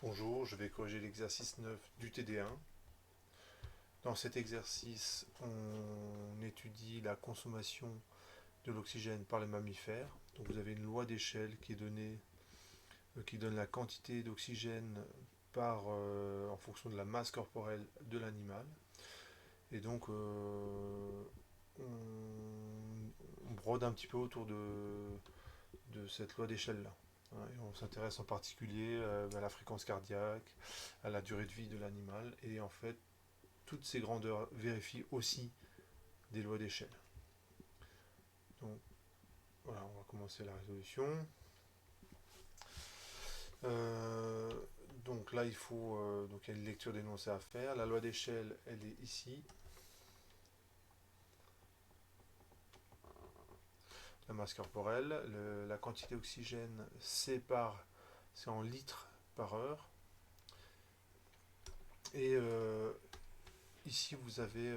Bonjour, je vais corriger l'exercice 9 du TD1. Dans cet exercice, on étudie la consommation de l'oxygène par les mammifères. Donc vous avez une loi d'échelle qui est donnée, qui donne la quantité d'oxygène en fonction de la masse corporelle de l'animal. Et donc on brode un petit peu autour de cette loi d'échelle-là. Et on s'intéresse en particulier à la fréquence cardiaque, à la durée de vie de l'animal, et en fait, toutes ces grandeurs vérifient aussi des lois d'échelle. Donc voilà, on va commencer la résolution. Euh, donc là, il y a une lecture d'énoncé à faire. La loi d'échelle, elle est ici. La masse corporelle, la quantité d'oxygène, c'est en litres par heure. Et ici, vous avez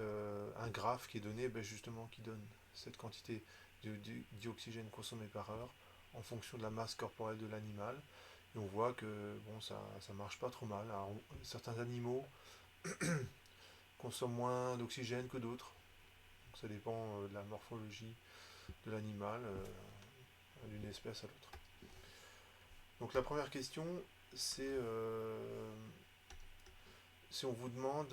un graphe qui est donné, justement, qui donne cette quantité de dioxygène consommé par heure en fonction de la masse corporelle de l'animal. Et on voit que bon, ça marche pas trop mal. Alors, certains animaux consomment moins d'oxygène que d'autres. Ça dépend de la morphologie de l'animal, d'une espèce à l'autre. Donc la première question, c'est si on vous demande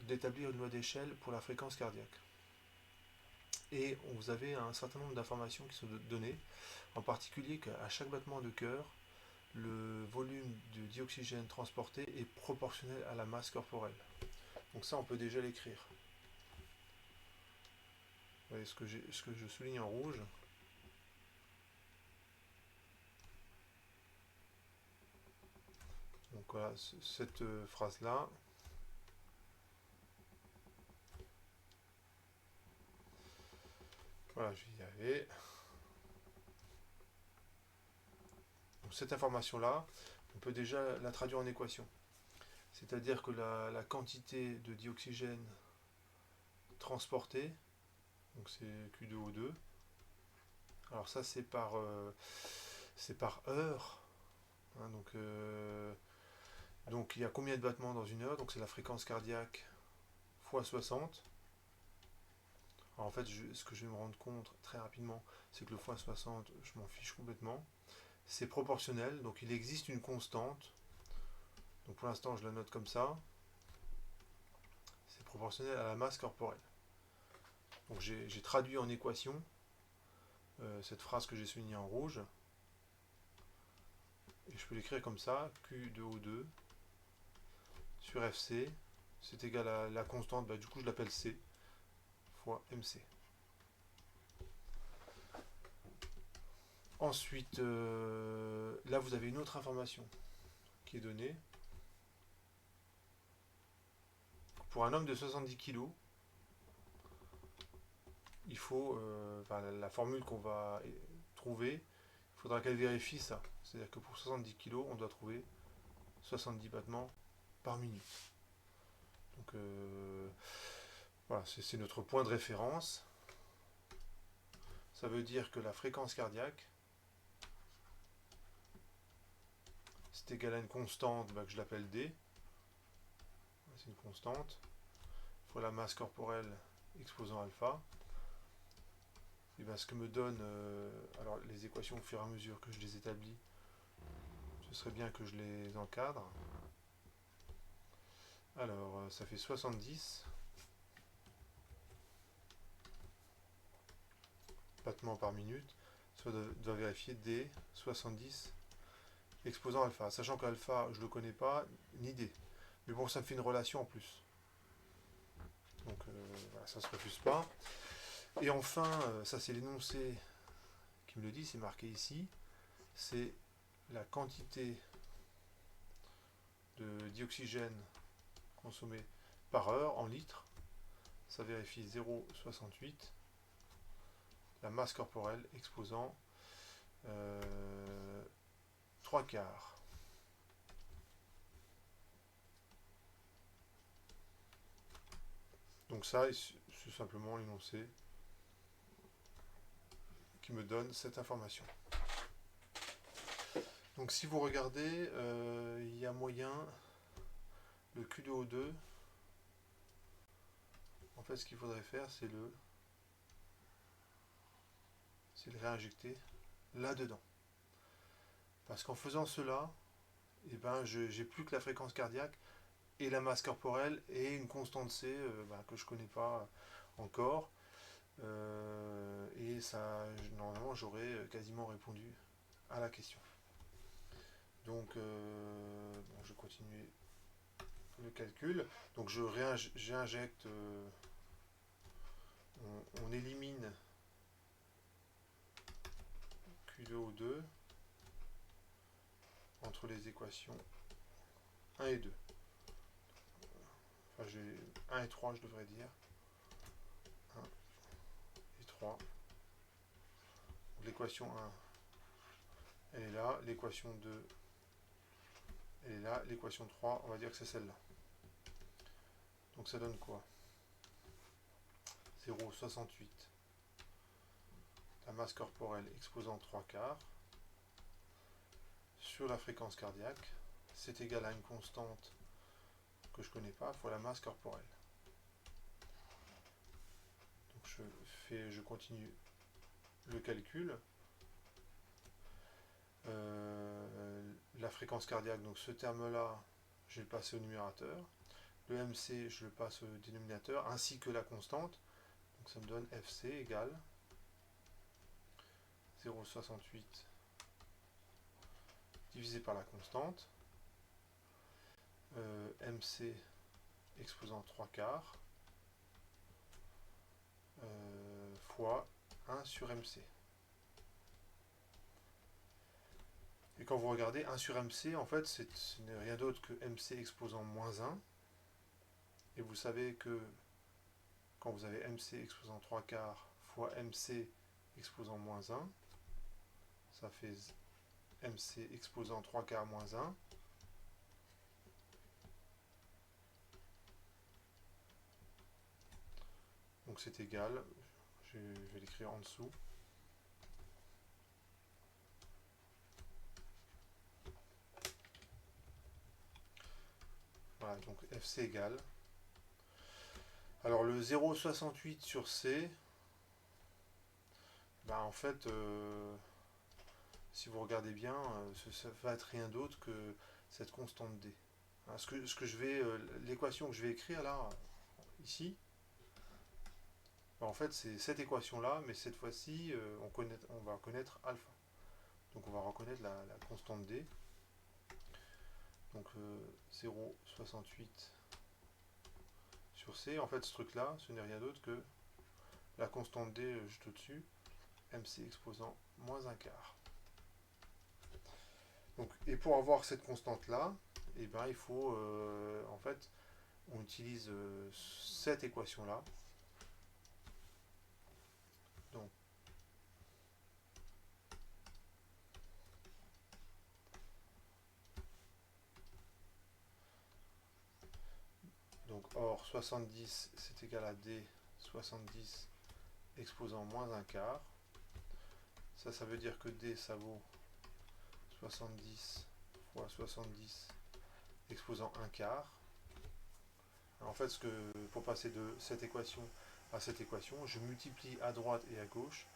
d'établir une loi d'échelle pour la fréquence cardiaque. Et vous avez un certain nombre d'informations qui sont données, en particulier qu'à chaque battement de cœur, le volume de dioxygène transporté est proportionnel à la masse corporelle. Donc ça, on peut déjà l'écrire. Vous voyez ce que je souligne en rouge. Donc voilà, cette phrase-là. Voilà, je vais y arriver. Donc cette information-là, on peut déjà la traduire en équation. C'est-à-dire que la quantité de dioxygène transportée, donc c'est Q2O2. Alors ça c'est par heure. Hein, donc il y a combien de battements dans une heure? Donc c'est la fréquence cardiaque fois 60. Alors en fait, ce que je vais me rendre compte très rapidement, c'est que le fois 60, je m'en fiche complètement. C'est proportionnel, donc il existe une constante. Donc pour l'instant, je la note comme ça. C'est proportionnel à la masse corporelle. Donc j'ai traduit en équation cette phrase que j'ai soulignée en rouge. Et je peux l'écrire comme ça, Q2O2 sur FC, c'est égal à la constante, du coup je l'appelle C, fois MC. Ensuite, là vous avez une autre information qui est donnée. Pour un homme de 70 kg, il faut, la formule qu'on va trouver, il faudra qu'elle vérifie ça. C'est-à-dire que pour 70 kg, on doit trouver 70 battements par minute. Donc voilà, c'est notre point de référence. Ça veut dire que la fréquence cardiaque, c'est égal à une constante que je l'appelle D. C'est une constante. Fois la masse corporelle exposant alpha. Et ce que me donne, alors les équations au fur et à mesure que je les établis, ce serait bien que je les encadre. Alors ça fait 70 battements par minute. Ça doit vérifier D 70 exposant alpha. Sachant qu'alpha, je ne le connais pas, ni D. Mais bon, ça me fait une relation en plus. Donc voilà, ça ne se refuse pas. Et enfin, ça c'est l'énoncé qui me le dit, c'est marqué ici. C'est la quantité de dioxygène consommé par heure en litres. Ça vérifie 0,68. La masse corporelle exposant 3 quarts. Donc ça, c'est simplement l'énoncé qui me donne cette information. Donc si vous regardez, il y a moyen, le Q2O2, en fait ce qu'il faudrait faire c'est le réinjecter là-dedans. Parce qu'en faisant cela, eh ben, j'ai plus que la fréquence cardiaque et la masse corporelle et une constante C que je ne connais pas encore. Et ça, normalement, j'aurais quasiment répondu à la question. Donc, bon, je continue le calcul. Donc, j'injecte, on élimine Q2O2 entre les équations 1 et 2. Enfin, j'ai 1 et 3, je devrais dire. 1 et 3. L'équation 1, elle est là. L'équation 2, elle est là. L'équation 3, on va dire que c'est celle-là. Donc ça donne quoi? 0,68. La masse corporelle exposant 3 quarts sur la fréquence cardiaque, c'est égal à une constante que je ne connais pas fois la masse corporelle. Donc je continue le calcul. La fréquence cardiaque, donc ce terme-là, je vais le passer au numérateur. Le MC, je le passe au dénominateur, ainsi que la constante. Donc ça me donne FC égale 0,68 divisé par la constante. MC exposant 3 quarts fois 1 sur MC. Et quand vous regardez 1 sur MC, en fait, ce n'est rien d'autre que MC exposant moins 1. Et vous savez que quand vous avez MC exposant 3 quarts fois MC exposant moins 1, ça fait MC exposant 3 quarts moins 1. Donc c'est égal, je vais l'écrire en dessous. Voilà, donc FC égale. Alors le 0,68 sur C, en fait, si vous regardez bien, ça va être rien d'autre que cette constante D. Hein, l'équation que je vais écrire là, ici, en fait c'est cette équation-là, mais cette fois-ci, on va connaître alpha. Donc on va reconnaître la constante D. Donc 0,68 sur C, en fait ce truc-là, ce n'est rien d'autre que la constante D juste au-dessus, MC exposant moins un quart. Donc, et pour avoir cette constante-là, eh ben, il faut, en fait, on utilise cette équation-là. Donc, or 70, c'est égal à D 70 exposant moins un quart. Ça veut dire que D, ça vaut 70 fois 70 exposant un quart. En fait, pour passer de cette équation à cette équation, je multiplie à droite et à gauche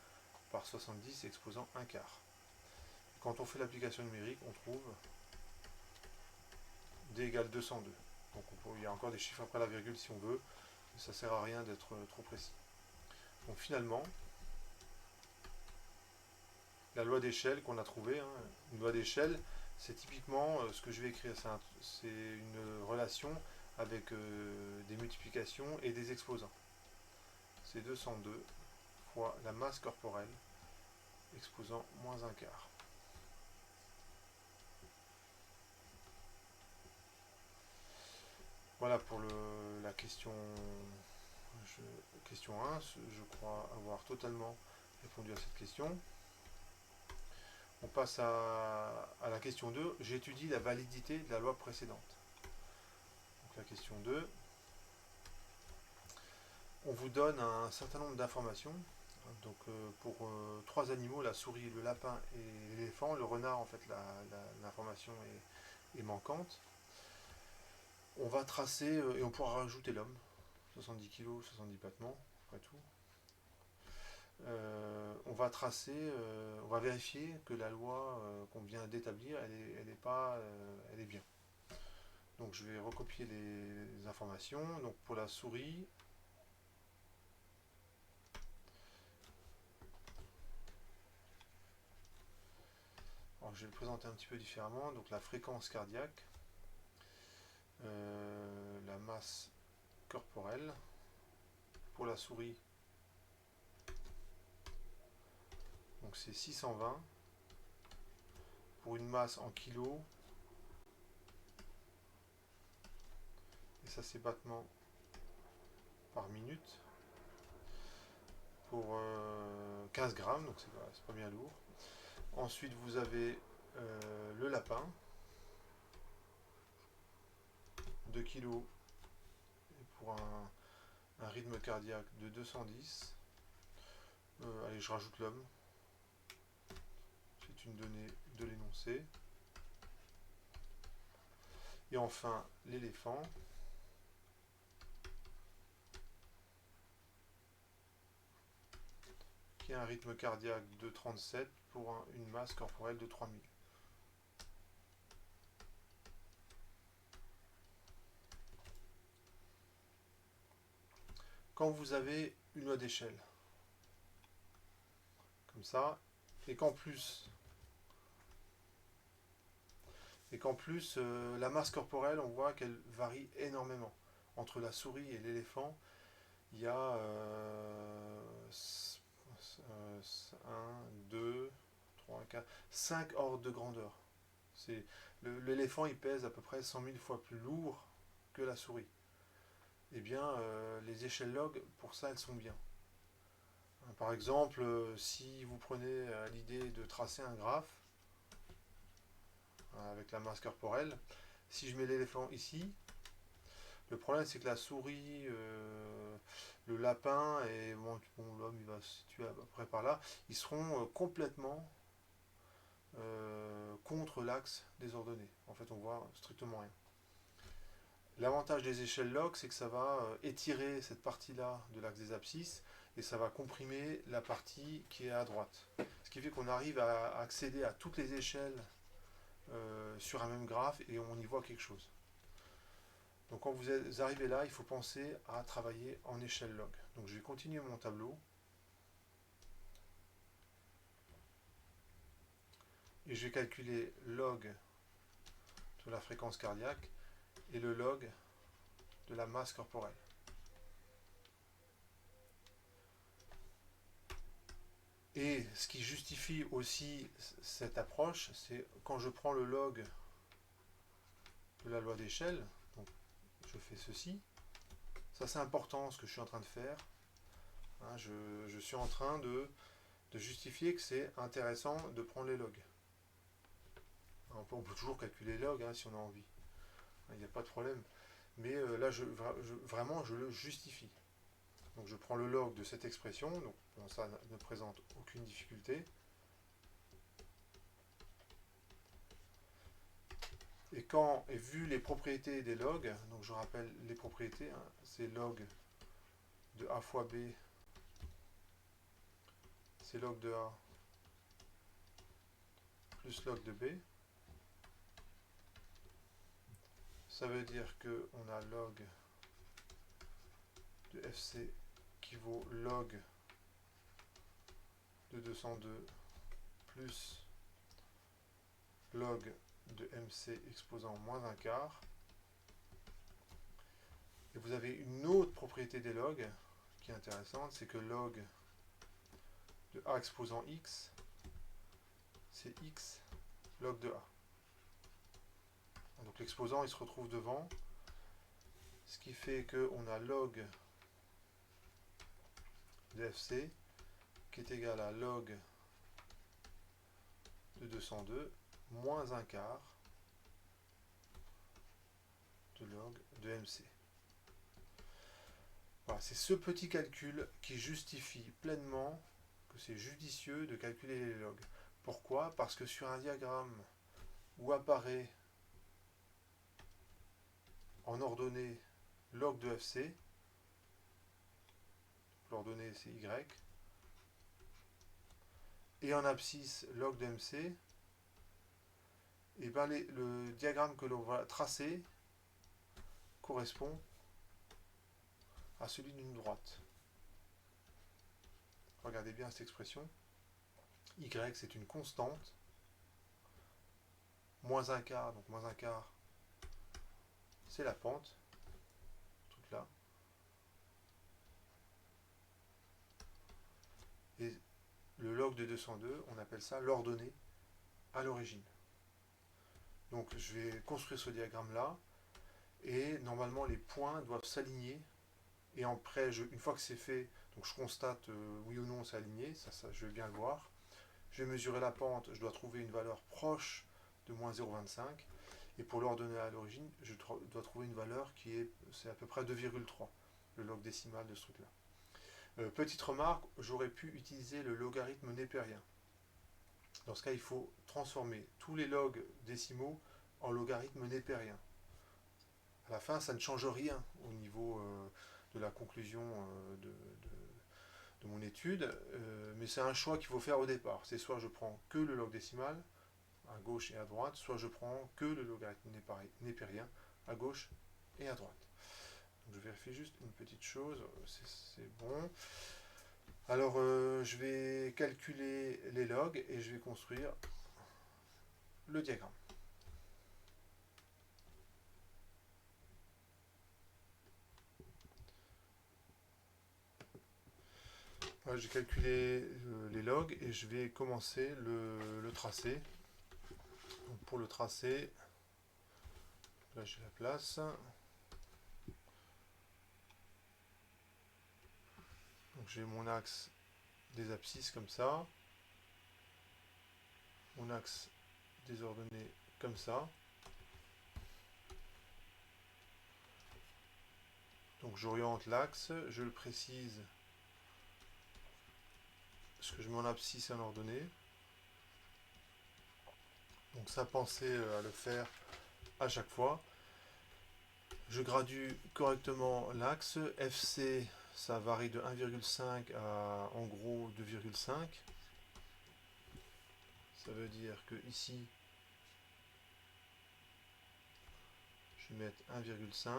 par 70 exposant un quart. Quand on fait l'application numérique, on trouve D égale 202. Donc il y a encore des chiffres après la virgule si on veut, mais ça ne sert à rien d'être trop précis. Donc finalement, la loi d'échelle qu'on a trouvée, une loi d'échelle, c'est typiquement ce que je vais écrire, c'est une relation avec des multiplications et des exposants. C'est 202 fois la masse corporelle exposant moins un quart. Voilà pour la question 1. Je crois avoir totalement répondu à cette question. On passe à la question 2. J'étudie la validité de la loi précédente. Donc la question 2. On vous donne un certain nombre d'informations Donc pour trois animaux, la souris, le lapin et l'éléphant, le renard en fait l'information est manquante. On va tracer et on pourra rajouter l'homme, 70 kg, 70 battements, après tout. On va tracer, on va vérifier que la loi qu'on vient d'établir, elle est pas, elle est bien. Donc je vais recopier les informations. Donc pour la souris, alors je vais le présenter un petit peu différemment. Donc la fréquence cardiaque, la masse corporelle. Pour la souris, donc c'est 620. Pour une masse en kilos, et ça c'est battements par minute. Pour 15 grammes, donc c'est pas bien lourd. Ensuite vous avez le lapin, 2 kg pour un rythme cardiaque de 210. Allez, je rajoute l'homme. C'est une donnée de l'énoncé. Et enfin, l'éléphant. Qui a un rythme cardiaque de 37 pour une masse corporelle de 3000. Quand vous avez une loi d'échelle, comme ça, et qu'en plus, la masse corporelle, on voit qu'elle varie énormément. Entre la souris et l'éléphant, il y a 1, 2, 3, 4, 5 ordres de grandeur. L'éléphant, il pèse à peu près 100 000 fois plus lourd que la souris. Eh bien, les échelles log, pour ça, elles sont bien. Par exemple, si vous prenez l'idée de tracer un graphe avec la masse corporelle, si je mets l'éléphant ici, le problème c'est que la souris, le lapin et bon, l'homme il va se situer à peu près par là, ils seront complètement contre l'axe des ordonnées. En fait, on voit strictement rien. L'avantage des échelles log, c'est que ça va étirer cette partie-là de l'axe des abscisses et ça va comprimer la partie qui est à droite. Ce qui fait qu'on arrive à accéder à toutes les échelles sur un même graphe et on y voit quelque chose. Donc quand vous arrivez là, il faut penser à travailler en échelle log. Donc je vais continuer mon tableau. Et je vais calculer log de la fréquence cardiaque et le log de la masse corporelle. Et ce qui justifie aussi cette approche, c'est quand je prends le log de la loi d'échelle, donc je fais ceci. Ça c'est important ce que je suis en train de faire. Hein, je suis en train de justifier que c'est intéressant de prendre les logs. On peut toujours calculer les logs hein, si on a envie. Il n'y a pas de problème. Mais là, vraiment, je le justifie. Donc je prends le log de cette expression, donc bon, ça ne présente aucune difficulté. Et vu les propriétés des logs, donc je rappelle les propriétés, hein, c'est log de A fois B, c'est log de A plus log de B. Ça veut dire qu'on a log de FC qui vaut log de 202 plus log de MC exposant moins un quart. Et vous avez une autre propriété des logs qui est intéressante, c'est que log de A exposant X, c'est X log de A. Donc l'exposant il se retrouve devant, ce qui fait qu'on a log de FC qui est égal à log de 202 moins un quart de log de MC. Voilà, c'est ce petit calcul qui justifie pleinement que c'est judicieux de calculer les logs. Pourquoi? Parce que sur un diagramme où apparaît en ordonnée log de FC, l'ordonnée c'est Y, et en abscisse log de MC, et ben le diagramme que l'on va tracer correspond à celui d'une droite. Regardez bien cette expression. Y c'est une constante, moins un quart, donc moins un quart c'est la pente, toute là. Et le log de 202, on appelle ça l'ordonnée à l'origine. Donc je vais construire ce diagramme-là, et normalement les points doivent s'aligner, et après, une fois que c'est fait, donc je constate oui ou non c'est aligné, ça je vais bien le voir. Je vais mesurer la pente, je dois trouver une valeur proche de moins 0,25, et pour l'ordonnée à l'origine, je dois trouver une valeur c'est à peu près 2,3, le log décimal de ce truc-là. Petite remarque, j'aurais pu utiliser le logarithme népérien. Dans ce cas, il faut transformer tous les logs décimaux en logarithme népérien. À la fin, ça ne change rien au niveau de la conclusion de mon étude, mais c'est un choix qu'il faut faire au départ. C'est soit je prends que le log décimal, à gauche et à droite, soit je prends que le logarithme népérien, à gauche et à droite. Donc je vérifie juste une petite chose, c'est bon. Alors je vais calculer les logs et je vais construire le diagramme. Voilà, j'ai calculé les logs et je vais commencer le tracé. Donc pour le tracé, là j'ai la place. Donc j'ai mon axe des abscisses comme ça, mon axe des ordonnées comme ça. Donc j'oriente l'axe, je le précise, ce que je mets en abscisse et en ordonnée. Donc ça, pensez à le faire à chaque fois. Je gradue correctement l'axe. FC, ça varie de 1,5 à en gros 2,5. Ça veut dire que ici, je vais mettre 1,5.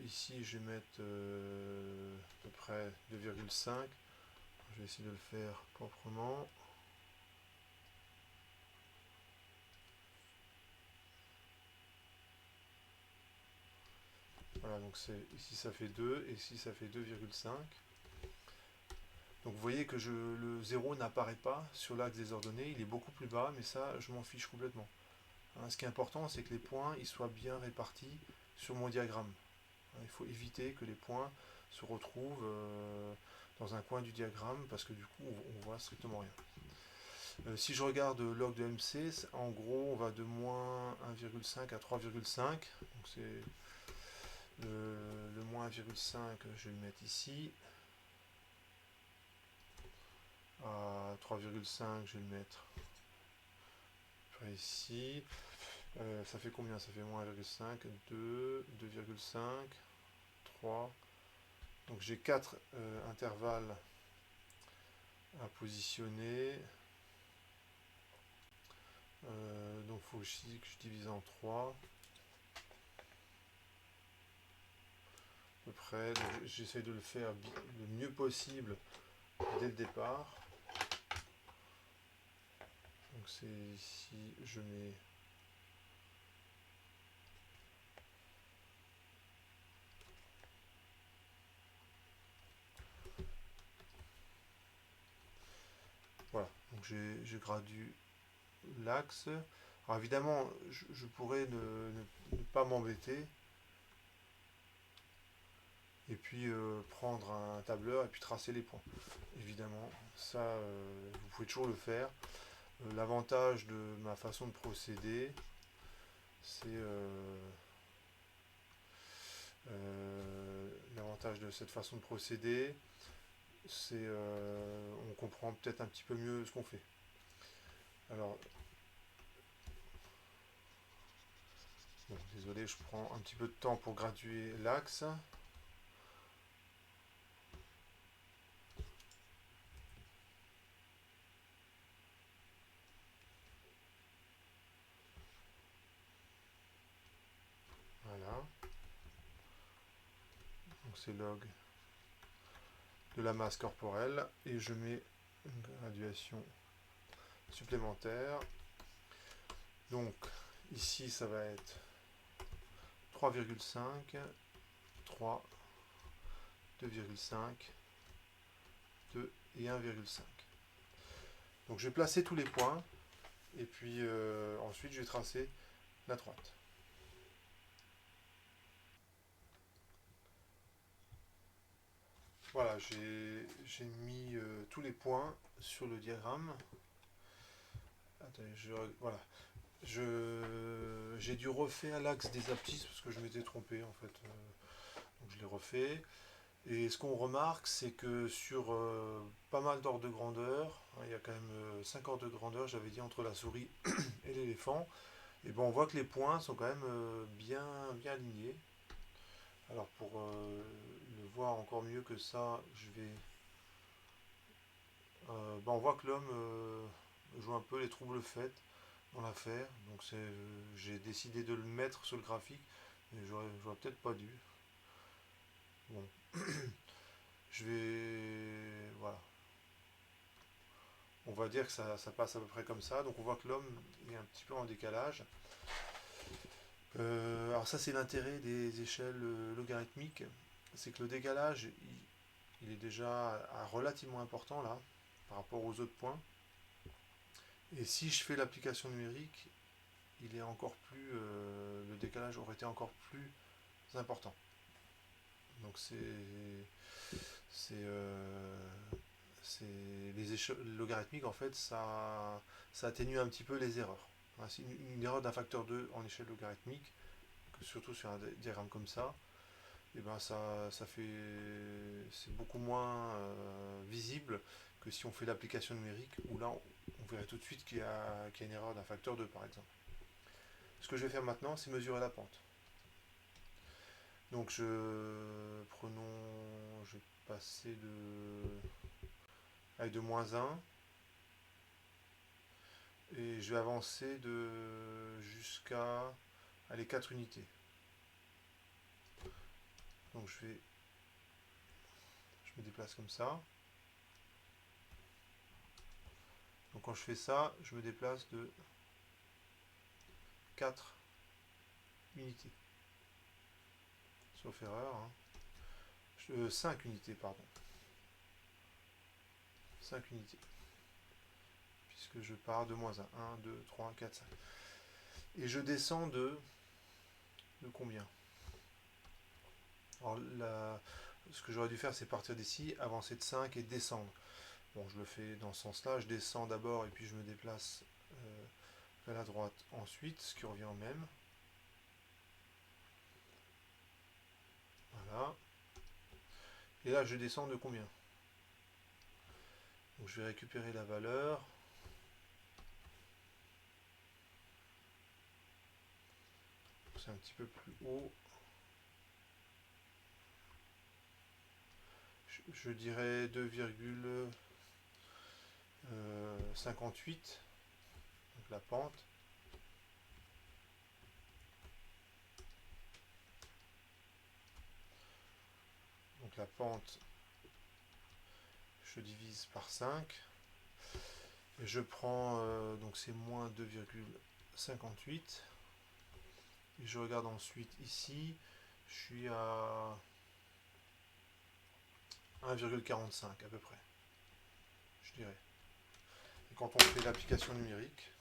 Ici, je vais mettre à peu près 2,5. Je vais essayer de le faire proprement. Voilà, donc ici ça fait 2, et ici ça fait 2,5. Donc vous voyez que le 0 n'apparaît pas sur l'axe des ordonnées, il est beaucoup plus bas, mais ça je m'en fiche complètement. Hein, ce qui est important, c'est que les points ils soient bien répartis sur mon diagramme. Hein, il faut éviter que les points se retrouvent dans un coin du diagramme, parce que du coup on voit strictement rien. Si je regarde le log de MC, en gros on va de moins 1,5 à 3,5. Donc c'est le moins 1,5, je vais le mettre ici. À 3,5, je vais le mettre ici. Ça fait combien? Ça fait moins 1,5, 2, 2,5, 3. Donc j'ai 4 intervalles à positionner. Donc il faut aussi que je divise en 3. À peu près. J'essaie de le faire le mieux possible dès le départ. Donc c'est ici, je mets voilà, donc j'ai gradue l'axe. Alors évidemment, je pourrais ne pas m'embêter et puis prendre un tableur et puis tracer les points. Évidemment, ça, vous pouvez toujours le faire. L'avantage de ma façon de procéder, c'est l'avantage de cette façon de procéder, on comprend peut-être un petit peu mieux ce qu'on fait. Alors, bon, désolé, je prends un petit peu de temps pour graduer l'axe. Voilà. Donc c'est log de la masse corporelle et je mets une graduation supplémentaire. Donc ici ça va être 3,5, 3, 2,5, 2 et 1,5. Donc je vais placer tous les points et puis ensuite je vais tracer la droite. Voilà, j'ai mis tous les points sur le diagramme. Attendez, voilà. J'ai dû refaire l'axe des abscisses parce que je m'étais trompé en fait. Donc je l'ai refait. Et ce qu'on remarque, c'est que sur pas mal d'ordres de grandeur, hein, il y a quand même 5 ordres de grandeur, j'avais dit, entre la souris et l'éléphant, et ben on voit que les points sont quand même bien alignés. Alors pour le voir encore mieux que ça, je vais. Ben on voit que l'homme joue un peu les troubles faits dans l'affaire. Donc j'ai décidé de le mettre sur le graphique, mais j'aurais peut-être pas dû. Bon, je vais. Voilà. On va dire que ça passe à peu près comme ça. Donc on voit que l'homme est un petit peu en décalage. Alors ça c'est l'intérêt des échelles logarithmiques. C'est que le décalage, il est déjà relativement important là, par rapport aux autres points. Et si je fais l'application numérique, il est encore plus, le décalage aurait été encore plus important. Donc les échelles logarithmiques en fait ça atténue un petit peu les erreurs. C'est une erreur d'un facteur 2 en échelle logarithmique, surtout sur un diagramme comme ça, et ben ça fait c'est beaucoup moins visible que si on fait l'application numérique où là on verrait tout de suite qu'il y a une erreur d'un facteur 2 par exemple. Ce que je vais faire maintenant, c'est mesurer la pente. Donc je vais passer avec de moins 1 et je vais avancer jusqu'à les 4 unités. Donc je me déplace comme ça. Donc quand je fais ça, je me déplace de 4 unités. Sauf erreur. 5 unités, pardon. 5 unités. Puisque je pars de moins 1. 1, 2, 3, 4, 5. Et je descends de combien? Alors ce que j'aurais dû faire, c'est partir d'ici, avancer de 5 et descendre. Bon, je le fais dans ce sens-là. Je descends d'abord et puis je me déplace vers la droite ensuite, ce qui revient au même. Voilà. Et là, je descends de combien? Donc je vais récupérer la valeur. C'est un petit peu plus haut. Je dirais 2,58. Donc la pente. Donc la pente, je divise par 5. Et je prends, donc c'est moins 2,58. Et je regarde ensuite ici, je suis à 1,45 à peu près, je dirais. Et quand on fait l'application numérique,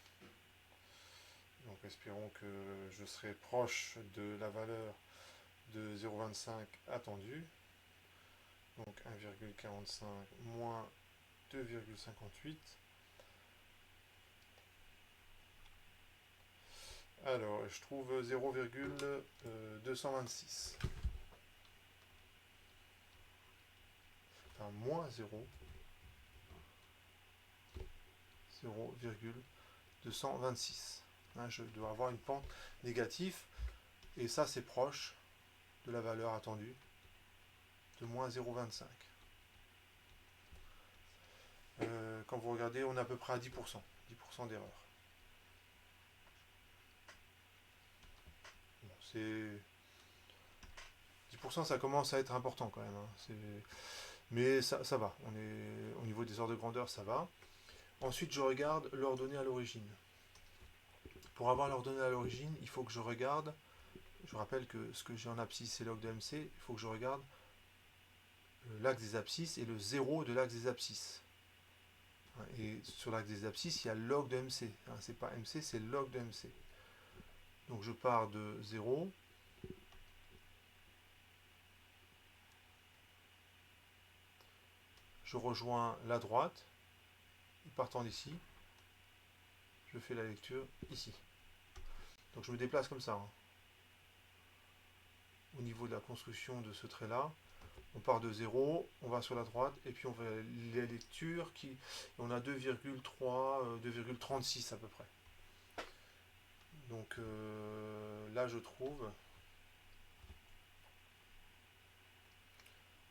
donc espérons que je serai proche de la valeur de 0,25 attendue. Donc 1,45 moins 2,58. Alors, je trouve 0,226. enfin moins 0,226. Hein, je dois avoir une pente négative, et ça c'est proche de la valeur attendue de moins 0,25. Quand vous regardez, on est à peu près à 10%, 10% d'erreur. Bon, c'est 10%, ça commence à être important quand même. Hein. Mais ça va, on est au niveau des ordres de grandeur, ça va. Ensuite, je regarde l'ordonnée à l'origine. Pour avoir l'ordonnée à l'origine, il faut que je regarde, je rappelle que ce que j'ai en abscisse, c'est log de MC, il faut que je regarde l'axe des abscisses et le zéro de l'axe des abscisses. Et sur l'axe des abscisses, il y a log de MC. C'est pas MC, c'est log de MC. Donc je pars de 0. Je rejoins la droite. Partant d'ici, je fais la lecture ici. Donc je me déplace comme ça. Hein. Au niveau de la construction de ce trait-là, on part de 0, on va sur la droite, et puis on fait la lecture qui. On a 2,3, 2,36 à peu près. Donc là, je trouve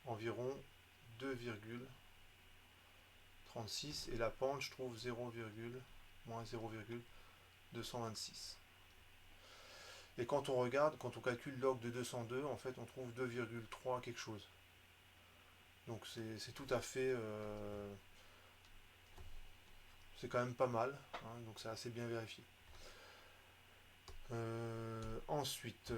environ 2,36, et la pente, je trouve moins 0,226. Et quand on regarde, quand on calcule log de 202, en fait, on trouve 2,3 quelque chose. Donc c'est tout à fait... c'est quand même pas mal, hein, donc c'est assez bien vérifié. Ensuite,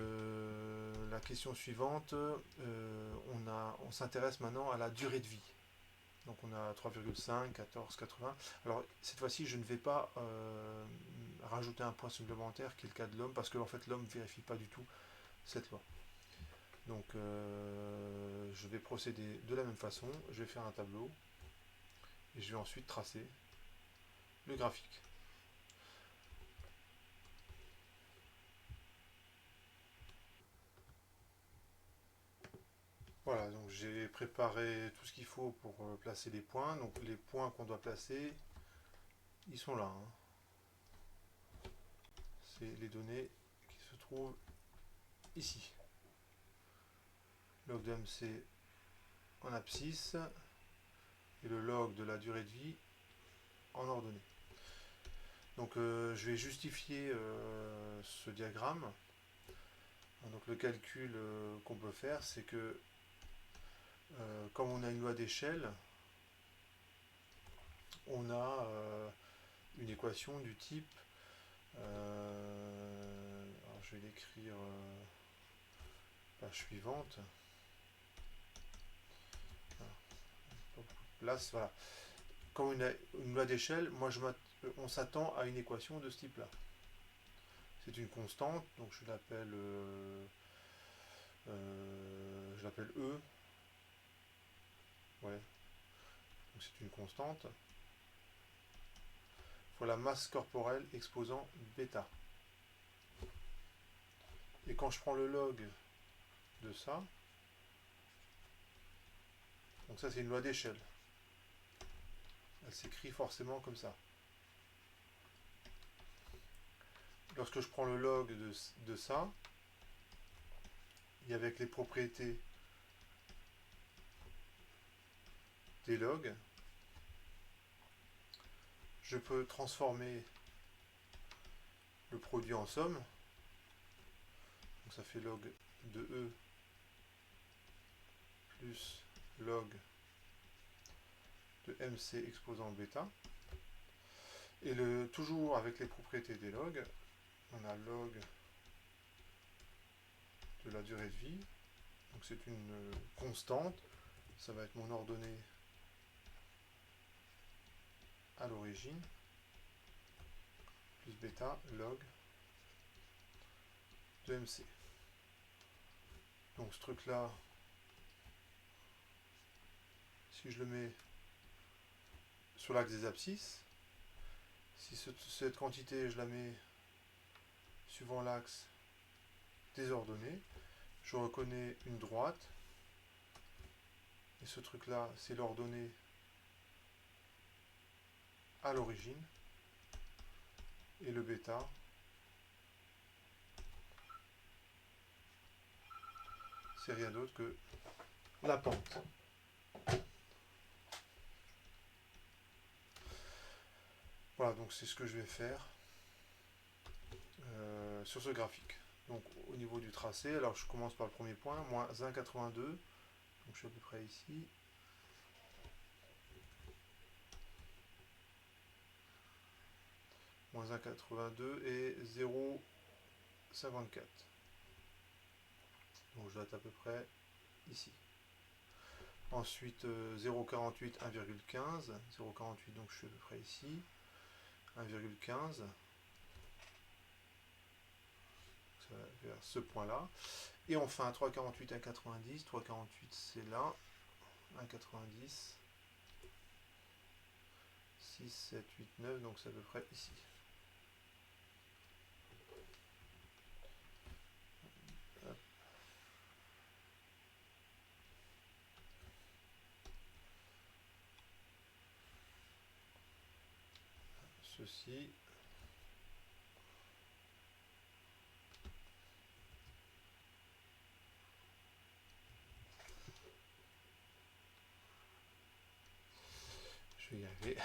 la question suivante, on s'intéresse maintenant à la durée de vie. Donc on a 3,5, 14, 80. Alors cette fois-ci, je ne vais pas rajouter un point supplémentaire qui est le cas de l'homme, parce que en fait l'homme ne vérifie pas du tout cette loi. Donc je vais procéder de la même façon, je vais faire un tableau, et je vais ensuite tracer le graphique. Voilà, donc j'ai préparé tout ce qu'il faut pour placer les points. Donc les points qu'on doit placer, ils sont là. Hein. C'est les données qui se trouvent ici. Log de MC en abscisse et le log de la durée de vie en ordonnée. Donc je vais justifier ce diagramme. Donc le calcul qu'on peut faire, c'est que comme on a une loi d'échelle, on a une équation du type, alors je vais l'écrire page suivante, place, voilà. Comme on a une loi d'échelle, on s'attend à une équation de ce type là. C'est une constante, donc je l'appelle E. Ouais. Donc c'est une constante. Pour la masse corporelle exposant bêta. Et quand je prends le log de ça, donc ça c'est une loi d'échelle. Elle s'écrit forcément comme ça. Lorsque je prends le log de ça, et avec les propriétés des logs, je peux transformer le produit en somme. Donc ça fait log de E plus log de MC exposant bêta. Et toujours avec les propriétés des logs, on a log de la durée de vie. Donc c'est une constante. Ça va être mon ordonnée à l'origine. Plus bêta log de MC. Donc ce truc là, si je le mets sur l'axe des abscisses, si cette quantité je la mets suivant l'axe des ordonnées, je reconnais une droite Et ce truc-là, c'est l'ordonnée à l'origine. Et le bêta, c'est rien d'autre que la pente. Voilà, donc c'est ce que je vais faire sur ce graphique. Donc au niveau du tracé, alors je commence par le premier point, moins 1,82. Donc je suis à peu près ici. Moins 1,82 et 0,54. Donc je dois être à peu près ici. Ensuite 0,48, 1,15. 0,48, donc je suis à peu près ici. 1,15. Ça va vers ce point-là. Et enfin 3,48, 1,90. 3,48 c'est là. 1,90. 6, 7, 8, 9, donc c'est à peu près ici. Hop. Ceci. Je vais y arriver.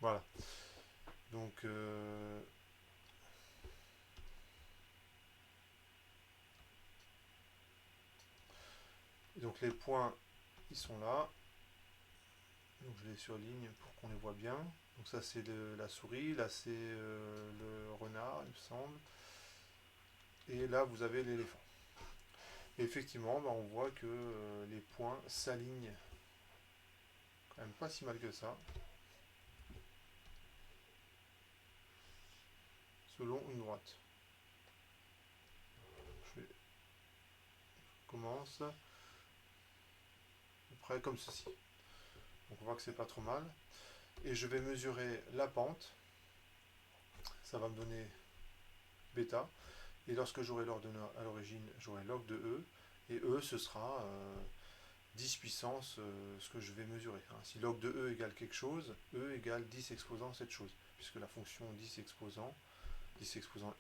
Voilà. Donc, donc les points, ils sont là. Donc je les surligne pour qu'on les voit bien. Donc ça c'est la souris, là c'est le renard, il me semble. Et là vous avez l'éléphant. Et effectivement, bah, on voit que les points s'alignent quand même pas si mal que ça, selon une droite. Je commence à peu près comme ceci. Donc on voit que c'est pas trop mal. Et je vais mesurer la pente. Ça va me donner bêta. Et lorsque j'aurai l'ordonnée à l'origine, j'aurai log de E. Et E, ce sera 10 puissance ce que je vais mesurer. Si log de E égale quelque chose, E égale 10 exposant cette chose. Puisque la fonction 10 exposant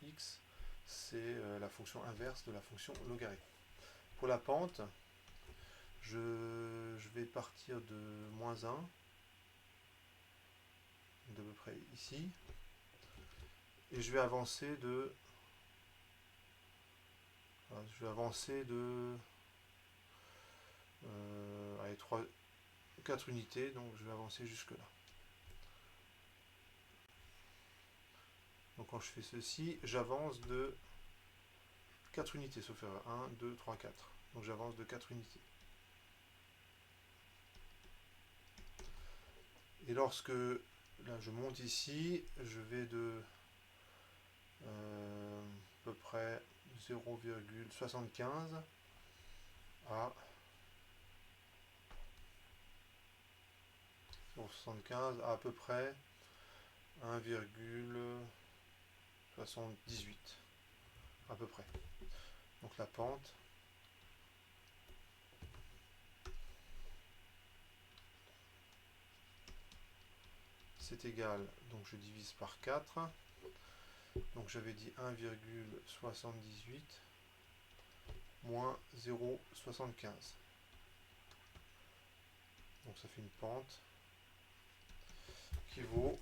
x, c'est la fonction inverse de la fonction logarithme. Pour la pente, je vais partir de moins 1, d'à peu près ici, et je vais avancer de... allez, 4 unités, donc je vais avancer jusque là. Donc quand je fais ceci, j'avance de 4 unités, sauf erreur. 1, 2, 3, 4. Donc j'avance de 4 unités. Et lorsque là je monte ici, je vais de à peu près 0,75 à 0,75 à peu près 1,78 à peu près. Donc la pente c'est égal, donc je divise par 4, donc j'avais dit 1,78 moins 0,75, donc ça fait une pente qui vaut,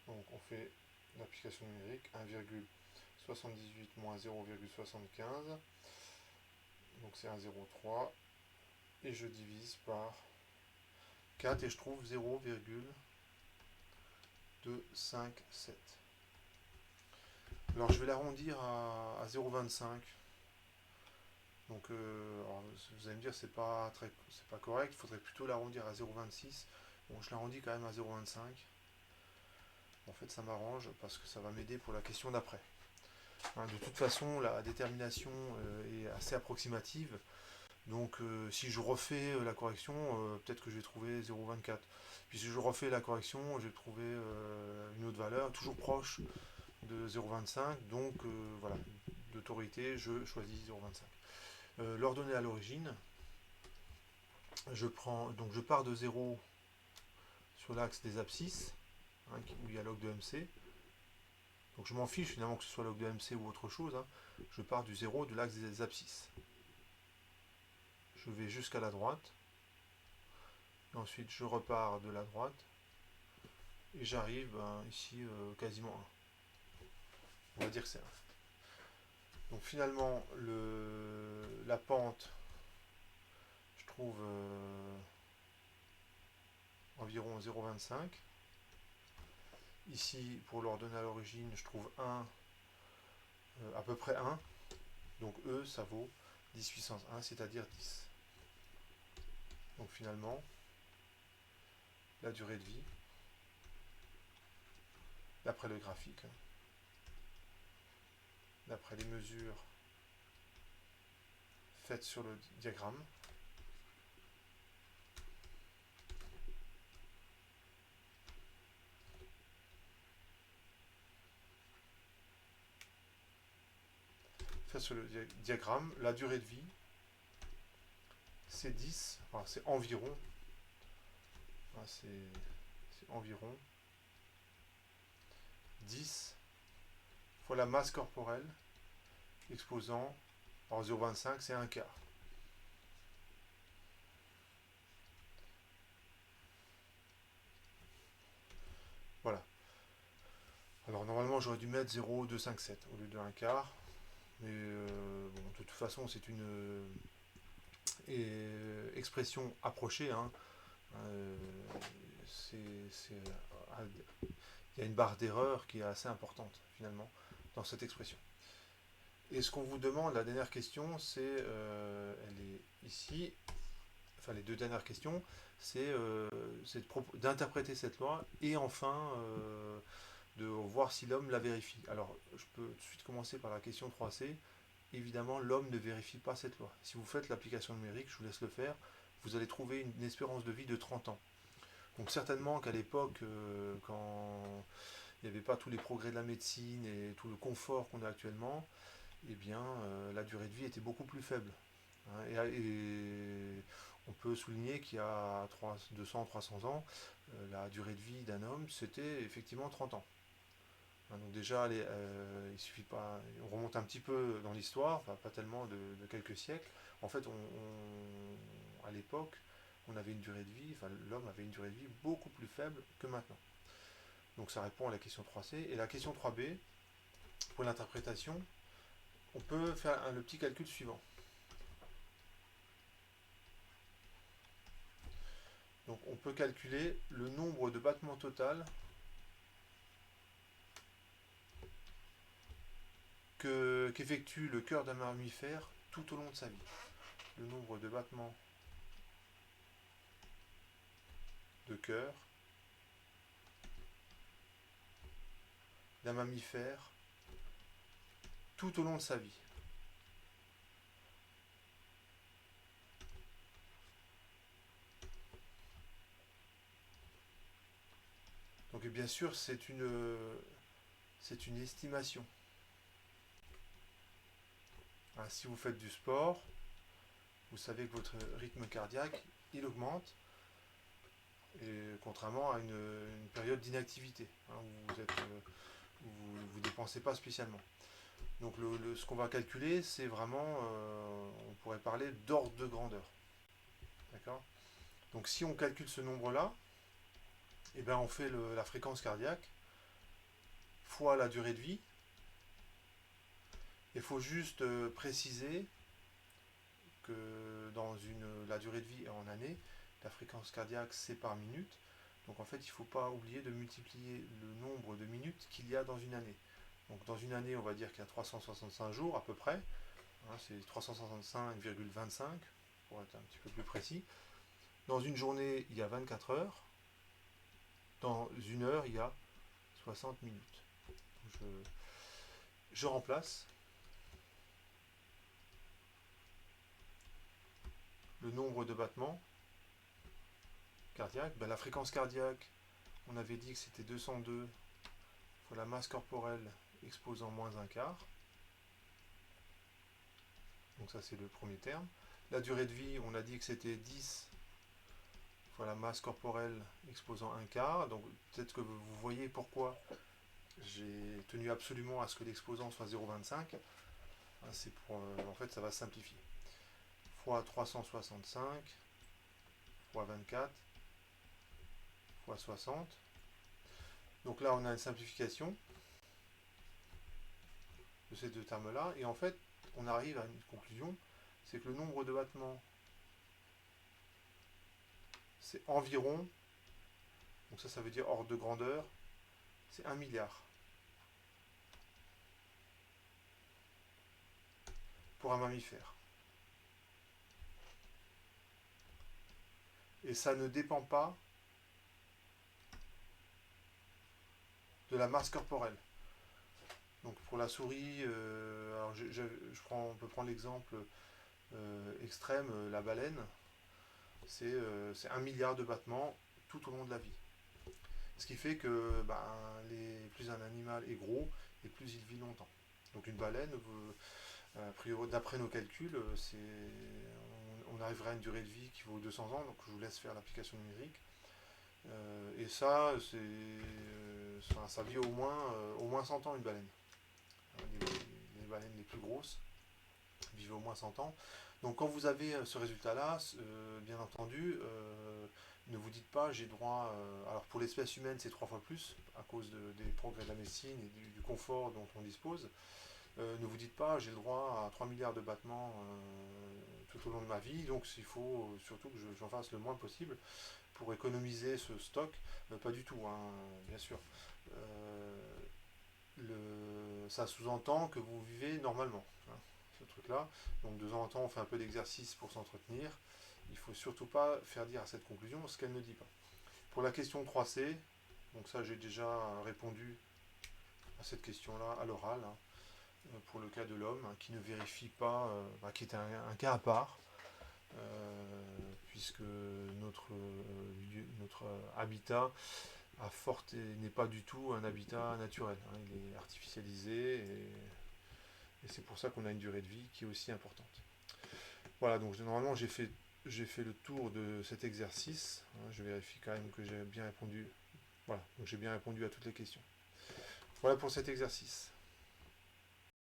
donc on fait l'application numérique, 1,78 moins 0,75, donc c'est 1,03, et je divise par 4 et je trouve 0,257. Alors je vais l'arrondir à 0,25. Donc vous allez me dire c'est pas correct, il faudrait plutôt l'arrondir à 0,26. Bon, je l'arrondis quand même à 0,25. En fait ça m'arrange parce que ça va m'aider pour la question d'après. De toute façon la détermination est assez approximative. Donc si je refais la correction, peut-être que je vais trouver 0,24. Puis si je refais la correction, je vais trouver une autre valeur, toujours proche de 0,25. Donc voilà, d'autorité, je choisis 0,25. L'ordonnée à l'origine, donc je pars de 0 sur l'axe des abscisses, hein, où il y a log de MC. Donc je m'en fiche finalement que ce soit log de MC ou autre chose. Hein. Je pars du 0 de l'axe des abscisses. Je vais jusqu'à la droite. Et ensuite je repars de la droite. Et j'arrive ici quasiment 1. On va dire que c'est 1. Donc finalement, la pente, je trouve environ 0,25. Ici, pour l'ordonnée à l'origine, je trouve 1, à peu près 1. Donc E, ça vaut 10 puissance 1, c'est-à-dire 10. Donc finalement, la durée de vie, d'après le graphique, d'après les mesures faites sur le diagramme, la durée de vie, c'est 10, enfin c'est environ, c'est environ 10 fois la masse corporelle exposant, alors 0,25 c'est un quart. Voilà. Alors normalement j'aurais dû mettre 0,257 au lieu de un quart, mais bon, de toute façon c'est une expression approchée. Hein. Il y a une barre d'erreur qui est assez importante finalement dans cette expression. Et ce qu'on vous demande, la dernière question, c'est, elle est ici, enfin les deux dernières questions, c'est d'interpréter cette loi et enfin de voir si l'homme la vérifie. Alors je peux tout de suite commencer par la question 3C. Évidemment, l'homme ne vérifie pas cette loi. Si vous faites l'application numérique, je vous laisse le faire, vous allez trouver une espérance de vie de 30 ans. Donc certainement qu'à l'époque, quand il n'y avait pas tous les progrès de la médecine et tout le confort qu'on a actuellement, eh bien, la durée de vie était beaucoup plus faible. Hein. Et on peut souligner qu'il y a 200-300 ans, la durée de vie d'un homme, c'était effectivement 30 ans. Hein, donc déjà, il suffit pas, on remonte un petit peu dans l'histoire, enfin, pas tellement de quelques siècles. En fait, à l'époque, on avait une durée de vie, enfin l'homme avait une durée de vie beaucoup plus faible que maintenant. Donc ça répond à la question 3C. Et la question 3B, pour l'interprétation, on peut faire le petit calcul suivant. Donc on peut calculer le nombre de battements total qu'effectue le cœur d'un mammifère tout au long de sa vie. Le nombre de battements de cœur d'un mammifère tout au long de sa vie. Donc bien sûr, c'est une estimation. Hein, si vous faites du sport, vous savez que votre rythme cardiaque, il augmente, et contrairement à une période d'inactivité, hein, où vous ne dépensez pas spécialement. Donc ce qu'on va calculer, c'est vraiment, on pourrait parler d'ordre de grandeur. D'accord. Donc si on calcule ce nombre-là, eh ben on fait la fréquence cardiaque fois la durée de vie. Il faut juste préciser que la durée de vie est en années, la fréquence cardiaque c'est par minute. Donc en fait, il ne faut pas oublier de multiplier le nombre de minutes qu'il y a dans une année. Donc dans une année, on va dire qu'il y a 365 jours à peu près. Hein, c'est 365,25 pour être un petit peu plus précis. Dans une journée, il y a 24 heures. Dans une heure, il y a 60 minutes. Je remplace. le nombre de battements cardiaques. Ben, la fréquence cardiaque, on avait dit que c'était 202 fois la masse corporelle exposant moins un quart. Donc ça c'est le premier terme. La durée de vie, on a dit que c'était 10 fois la masse corporelle exposant un quart. Donc peut-être que vous voyez pourquoi j'ai tenu absolument à ce que l'exposant soit 0,25. C'est pour, en fait ça va simplifier. Fois 365 fois 24 fois 60. Donc là on a une simplification de ces deux termes-là. Et en fait on arrive à une conclusion, c'est que le nombre de battements c'est environ, donc ça veut dire ordre de grandeur, c'est 1 milliard. Pour un mammifère. Et ça ne dépend pas de la masse corporelle. Donc pour la souris, alors on peut prendre l'exemple extrême, la baleine, c'est 1 milliard de battements tout au long de la vie. Ce qui fait que plus un animal est gros, et plus il vit longtemps. Donc une baleine, d'après nos calculs, on arriverait à une durée de vie qui vaut 200 ans, donc je vous laisse faire l'application numérique. Et ça, ça vit au moins 100 ans une baleine. Les baleines les plus grosses vivent au moins 100 ans. Donc quand vous avez ce résultat-là, bien entendu, ne vous dites pas j'ai droit. Alors pour l'espèce humaine, c'est 3 fois plus à cause des progrès de la médecine et du confort dont on dispose. Ne vous dites pas j'ai le droit à 3 milliards de battements tout au long de ma vie, donc il faut surtout que j'en fasse le moins possible pour économiser ce stock. Pas du tout, hein, bien sûr. Ça sous-entend que vous vivez normalement, hein, ce truc-là. Donc de temps en temps, on fait un peu d'exercice pour s'entretenir. Il ne faut surtout pas faire dire à cette conclusion ce qu'elle ne dit pas. Pour la question 3C, donc ça j'ai déjà répondu à cette question-là à l'oral, hein, pour le cas de l'homme, hein, qui ne vérifie pas, qui est un cas à part, puisque notre habitat n'est pas du tout un habitat naturel, hein, il est artificialisé et c'est pour ça qu'on a une durée de vie qui est aussi importante. Voilà, donc normalement j'ai fait le tour de cet exercice, hein, je vérifie quand même que j'ai bien répondu. Voilà, donc j'ai bien répondu à toutes les questions. Voilà pour cet exercice.